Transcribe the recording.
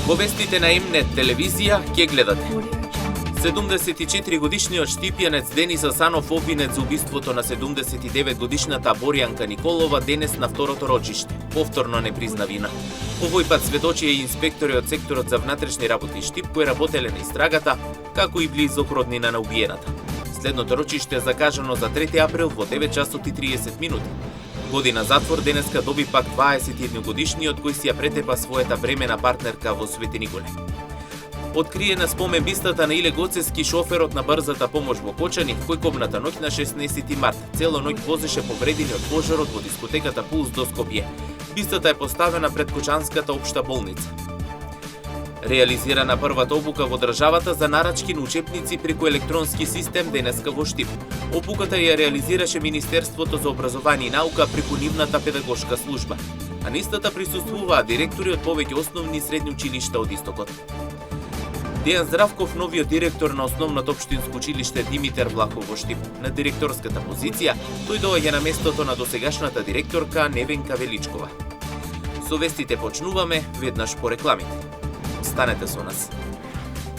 Во вестите на М-нет телевизија ќе гледате. 74 годишниот штипјанец Денис Асанов обвинет за убиството на 79 годишната Борјанка Николова денес на второто рочиште. Повторно не призна вина. Овој пат сведочи и инспектори од секторот за внатрешни работи Штип кои работеле на истрагата, како и близок роднина на убиената. Следното рочиште е закажано за 3 април во 9 часот и 30 минути. Година затвор денеска доби пак 21 годишниот кој си ја претепа својата бремена партнерка во Свети Николе. Откриена спомен бистата на Иле Гоцески, шоферот на брзата помош во Кочани, кој кобната ноќ на 16 март цело ноќ возеше повредени од пожарот во дискотеката Пулс до Скопје. Бистата е поставена пред Кочанската општа болница. Реализирана првата обука во државата за нарачки на учебници преку електронски систем денеска во Штип. Обуката ја реализираше Министерството за образование и наука преку нивната педагошка служба. А на истата присуствуваа директори од повеќе основни и средни училишта од Истокот. Дејан Здравков, новиот директор на Основното општинско училиште Димитар Влахов во Штип. На директорската позиција тој доаѓа на местото на досегашната директорка Невенка Величкова. Со вестите почнуваме веднаш по рекламите. Останете со нас.